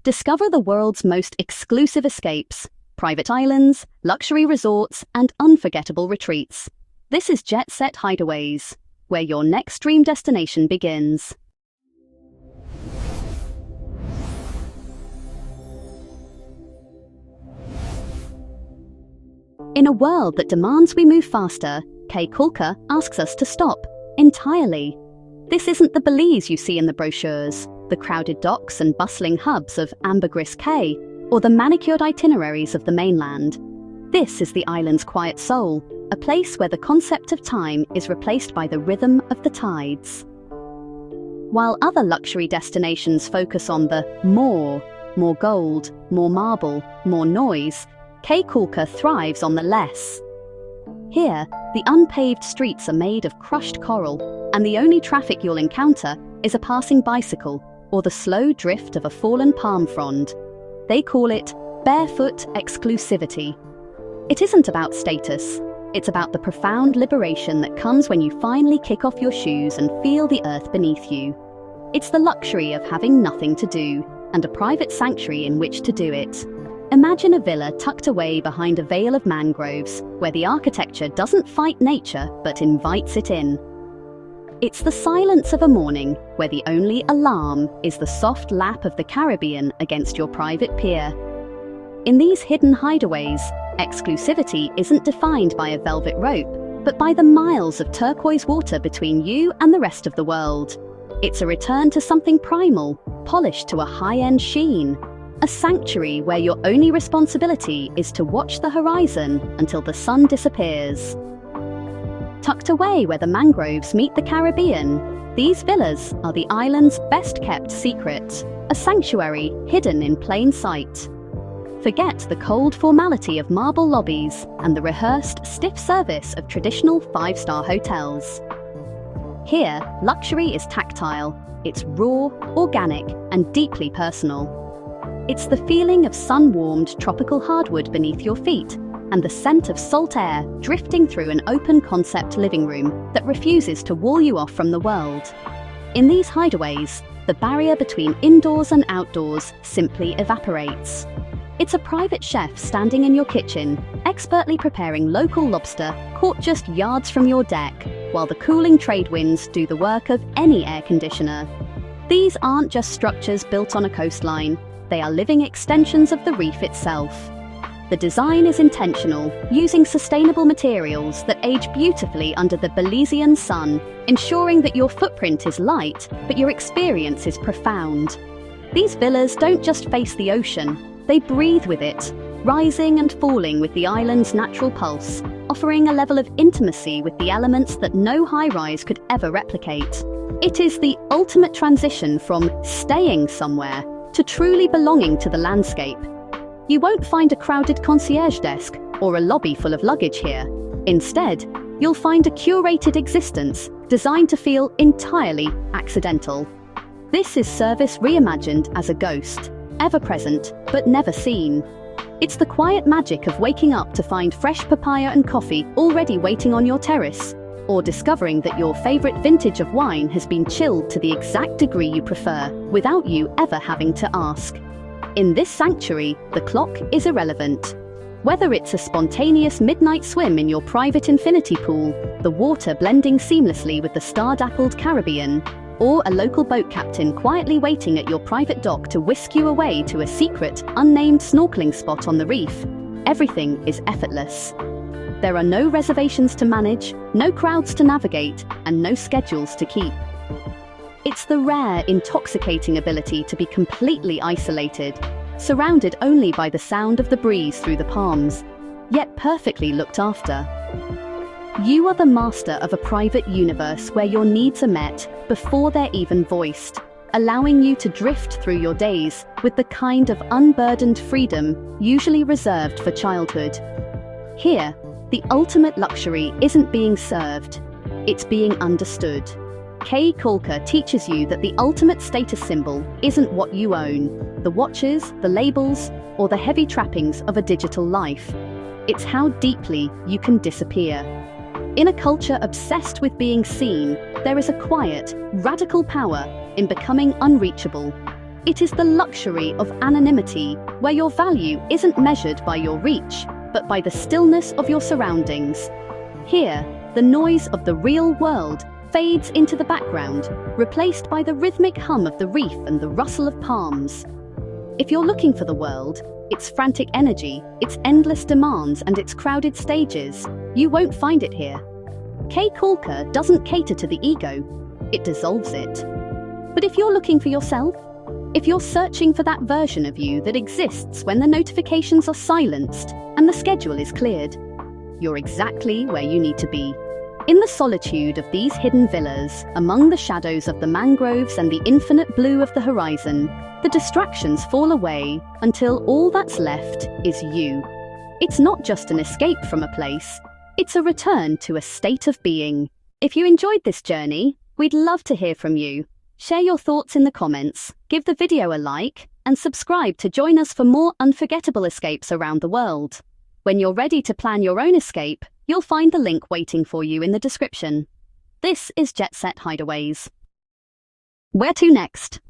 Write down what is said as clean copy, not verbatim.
Discover the world's most exclusive escapes, private islands, luxury resorts, and unforgettable retreats. This is JetSet Hideaways, where your next dream destination begins. In a world that demands we move faster, Caye Caulker asks us to stop entirely. This isn't the Belize you see in the brochures, the crowded docks and bustling hubs of Ambergris Caye, or the manicured itineraries of the mainland. This is the island's quiet soul, a place where the concept of time is replaced by the rhythm of the tides. While other luxury destinations focus on the more gold, more marble, more noise, Caye Caulker thrives on the less. Here, the unpaved streets are made of crushed coral, and the only traffic you'll encounter is a passing bicycle or the slow drift of a fallen palm frond. They call it barefoot exclusivity. It isn't about status, it's about the profound liberation that comes when you finally kick off your shoes and feel the earth beneath you. It's the luxury of having nothing to do, and a private sanctuary in which to do it. Imagine a villa tucked away behind a veil of mangroves, where the architecture doesn't fight nature but invites it in. It's the silence of a morning, where the only alarm is the soft lap of the Caribbean against your private pier. In these hidden hideaways, exclusivity isn't defined by a velvet rope, but by the miles of turquoise water between you and the rest of the world. It's a return to something primal, polished to a high-end sheen. A sanctuary where your only responsibility is to watch the horizon until the sun disappears. Tucked away where the mangroves meet the Caribbean, these villas are the island's best-kept secret, a sanctuary hidden in plain sight. Forget the cold formality of marble lobbies and the rehearsed, stiff service of traditional five-star hotels. Here, luxury is tactile, it's raw, organic, and deeply personal. It's the feeling of sun-warmed tropical hardwood beneath your feet and the scent of salt air drifting through an open-concept living room that refuses to wall you off from the world. In these hideaways, the barrier between indoors and outdoors simply evaporates. It's a private chef standing in your kitchen, expertly preparing local lobster caught just yards from your deck, while the cooling trade winds do the work of any air conditioner. These aren't just structures built on a coastline. They are living extensions of the reef itself. The design is intentional, using sustainable materials that age beautifully under the Belizean sun, ensuring that your footprint is light, but your experience is profound. These villas don't just face the ocean, they breathe with it, rising and falling with the island's natural pulse, offering a level of intimacy with the elements that no high-rise could ever replicate. It is the ultimate transition from staying somewhere to truly belonging to the landscape. You won't find a crowded concierge desk or a lobby full of luggage here. Instead, you'll find a curated existence designed to feel entirely accidental. This is service reimagined as a ghost, ever present but never seen. It's the quiet magic of waking up to find fresh papaya and coffee already waiting on your terrace, or discovering that your favorite vintage of wine has been chilled to the exact degree you prefer, without you ever having to ask. In this sanctuary, the clock is irrelevant. Whether it's a spontaneous midnight swim in your private infinity pool, the water blending seamlessly with the star-dappled Caribbean, or a local boat captain quietly waiting at your private dock to whisk you away to a secret, unnamed snorkeling spot on the reef, everything is effortless. There are no reservations to manage, no crowds to navigate, and no schedules to keep. It's the rare, intoxicating ability to be completely isolated, surrounded only by the sound of the breeze through the palms, yet perfectly looked after. You are the master of a private universe where your needs are met before they're even voiced, allowing you to drift through your days with the kind of unburdened freedom usually reserved for childhood. Here, the ultimate luxury isn't being served, it's being understood. Caye Caulker teaches you that the ultimate status symbol isn't what you own, the watches, the labels, or the heavy trappings of a digital life. It's how deeply you can disappear. In a culture obsessed with being seen, there is a quiet, radical power in becoming unreachable. It is the luxury of anonymity, where your value isn't measured by your reach, but by the stillness of your surroundings. Here, the noise of the real world fades into the background, replaced by the rhythmic hum of the reef and the rustle of palms. If you're looking for the world, its frantic energy, its endless demands, and its crowded stages, you won't find it here. Caye Caulker doesn't cater to the ego, it dissolves it. But if you're looking for yourself, if you're searching for that version of you that exists when the notifications are silenced and the schedule is cleared, you're exactly where you need to be. In the solitude of these hidden villas, among the shadows of the mangroves and the infinite blue of the horizon, the distractions fall away until all that's left is you. It's not just an escape from a place, it's a return to a state of being. If you enjoyed this journey, we'd love to hear from you. Share your thoughts in the comments, give the video a like, and subscribe to join us for more unforgettable escapes around the world. When you're ready to plan your own escape, you'll find the link waiting for you in the description. This is JetSet Hideaways. Where to next?